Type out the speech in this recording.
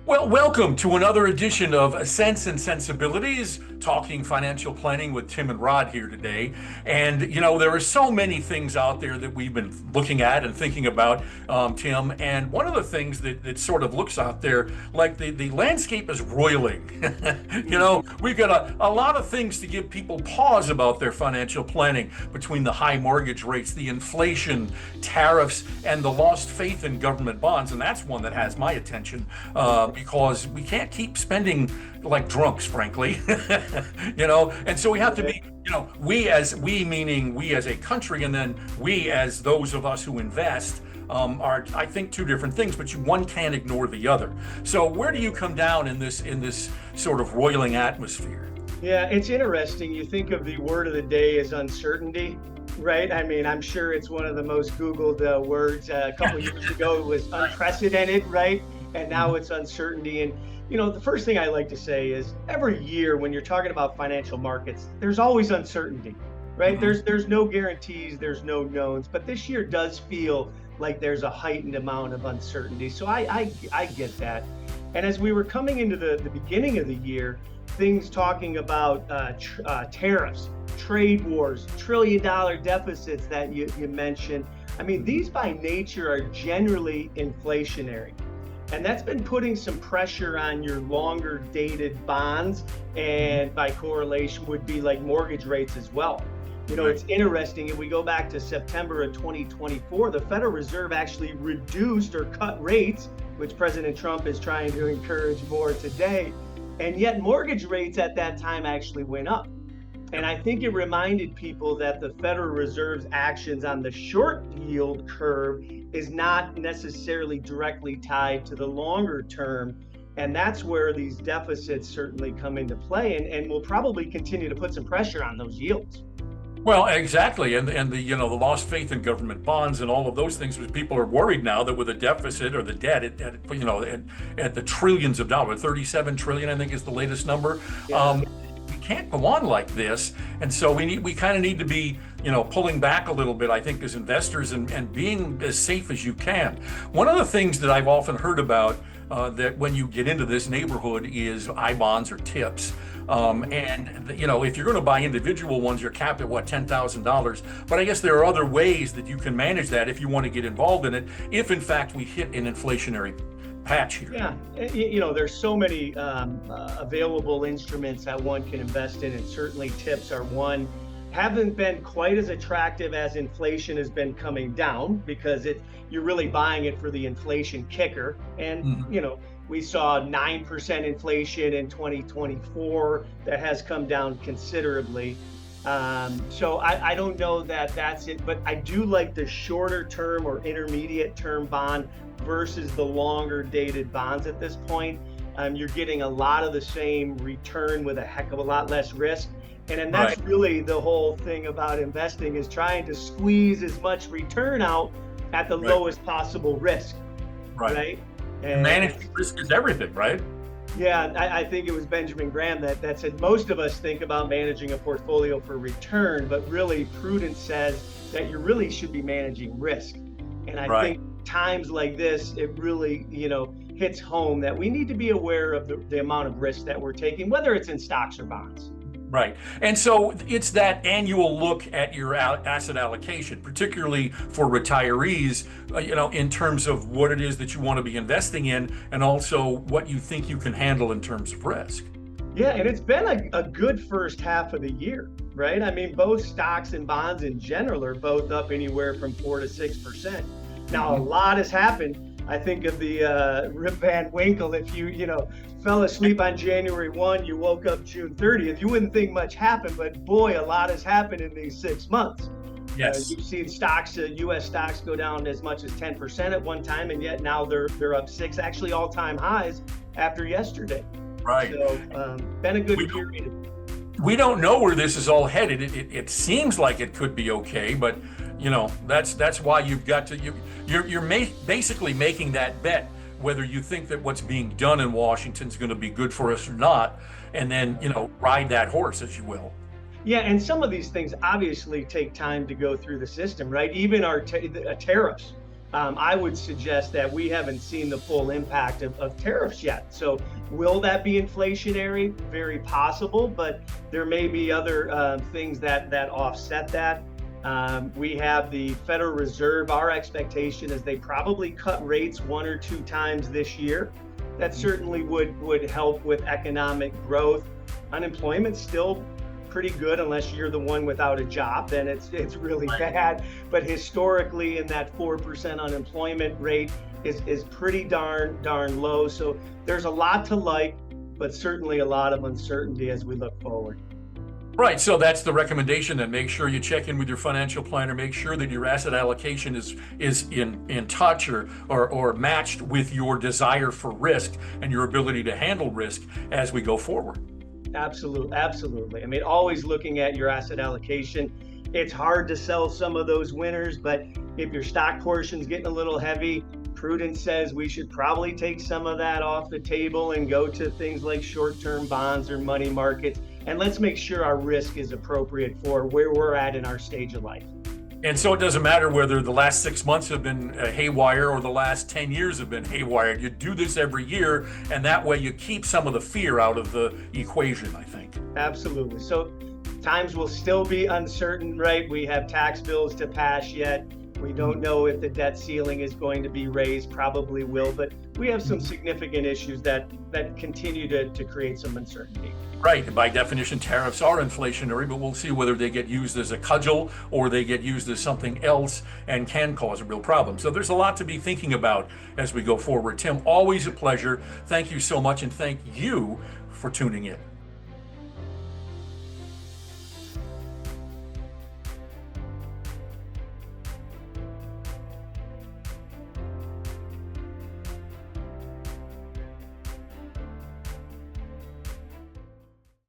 Well, welcome to another edition of Sense and Sensibilities, talking financial planning with Tim and Rod here today. And, there are so many things out there that we've been looking at and thinking about, Tim. And one of the things that sort of looks out there, like the landscape is roiling. We've got a lot of things to give people pause about their financial planning between the high mortgage rates, the inflation, tariffs, and the lost faith in government bonds. And that's one that has my attention. Because we can't keep spending like drunks, frankly, and so we have to be, we meaning we as a country, and then we as those of us who invest are, I think, two different things, but one can't ignore the other. So where do you come down in this sort of roiling atmosphere? Yeah, it's interesting. You think of the word of the day as uncertainty, right? I mean, I'm sure it's one of the most Googled words. A couple years ago, it was unprecedented, right? And now it's uncertainty. And, the first thing I like to say is every year when you're talking about financial markets, there's always uncertainty, right? Mhm. There's no guarantees, there's no knowns, but this year does feel like there's a heightened amount of uncertainty. So I get that. And as we were coming into the beginning of the year, things talking about tariffs, trade wars, $1 trillion deficits that you mentioned. I mean, these by nature are generally inflationary. And that's been putting some pressure on your longer dated bonds, and by correlation would be like mortgage rates as well. Right. It's interesting. If we go back to September of 2024, the Federal Reserve actually reduced or cut rates, which President Trump is trying to encourage more today. And yet mortgage rates at that time actually went up. And I think it reminded people that the Federal Reserve's actions on the short yield curve is not necessarily directly tied to the longer term. And that's where these deficits certainly come into play and will probably continue to put some pressure on those yields. Well, exactly, and the lost faith in government bonds and all of those things, because people are worried now that with a deficit or the debt at the trillions of dollars, 37 trillion, I think is the latest number. Yeah. We can't go on like this, and so we kind of need to be pulling back a little bit, I think, as investors, and being as safe as you can. One of the things that I've often heard about that when you get into this neighborhood is I bonds or tips. If you're going to buy individual ones, you're capped at $10,000. But I guess there are other ways that you can manage that if you want to get involved in it, if in fact we hit an inflationary patch here. Yeah, there's so many available instruments that one can invest in, and certainly tips are one. Haven't been quite as attractive as inflation has been coming down, because you're really buying it for the inflation kicker. And we saw 9% inflation in 2024 that has come down considerably. So I don't know that that's it, but I do like the shorter term or intermediate term bond versus the longer dated bonds at this point. You're getting a lot of the same return with a heck of a lot less risk. And that's Right. really the whole thing about investing, is trying to squeeze as much return out at the Right. lowest possible risk, right? And managing risk is everything, right? Yeah, I think it was Benjamin Graham that said most of us think about managing a portfolio for return, but really prudence says that you really should be managing risk. And I Right. think times like this, it really, hits home that we need to be aware of the amount of risk that we're taking, whether it's in stocks or bonds. Right. And so it's that annual look at your asset allocation, particularly for retirees, in terms of what it is that you want to be investing in, and also what you think you can handle in terms of risk. Yeah, and it's been a good first half of the year, right? I mean, both stocks and bonds in general are both up anywhere from 4 to 6%. Now, a lot has happened. I think of the Rip Van Winkle. If you fell asleep on January 1, you woke up June 30th, you wouldn't think much happened, but boy, a lot has happened in these 6 months. Yes. You've seen stocks, U.S. stocks go down as much as 10% at one time, and yet now they're up 6, actually all-time highs after yesterday. Right. So, been a good period. We don't know where this is all headed. It seems like it could be okay, but that's why you've got to you're basically making that bet whether you think that what's being done in Washington is going to be good for us or not, and then ride that horse, as you will. Yeah, and some of these things obviously take time to go through the system, right? Even our tariffs. I would suggest that we haven't seen the full impact of tariffs yet. So will that be inflationary? Very possible, but there may be other things that offset that. We have the Federal Reserve. Our expectation is they probably cut rates 1 or 2 times this year. That certainly would help with economic growth. Unemployment's still pretty good unless you're the one without a job, then it's really bad. But historically, in that 4% unemployment rate is pretty darn low. So there's a lot to like, but certainly a lot of uncertainty as we look forward. Right, so that's the recommendation. Then make sure you check in with your financial planner. Make sure that your asset allocation is in touch or matched with your desire for risk and your ability to handle risk as we go forward. Absolutely. I mean, always looking at your asset allocation. It's hard to sell some of those winners, but if your stock portion's getting a little heavy, prudence says we should probably take some of that off the table and go to things like short-term bonds or money markets. And let's make sure our risk is appropriate for where we're at in our stage of life. And so it doesn't matter whether the last 6 months have been haywire or the last 10 years have been haywire. You do this every year, and that way you keep some of the fear out of the equation, I think. Absolutely. So times will still be uncertain, right? We have tax bills to pass yet. We don't know if the debt ceiling is going to be raised, probably will, but we have some significant issues that continue to create some uncertainty. Right, and by definition, tariffs are inflationary, but we'll see whether they get used as a cudgel or they get used as something else and can cause a real problem. So there's a lot to be thinking about as we go forward. Tim, always a pleasure. Thank you so much, and thank you for tuning in.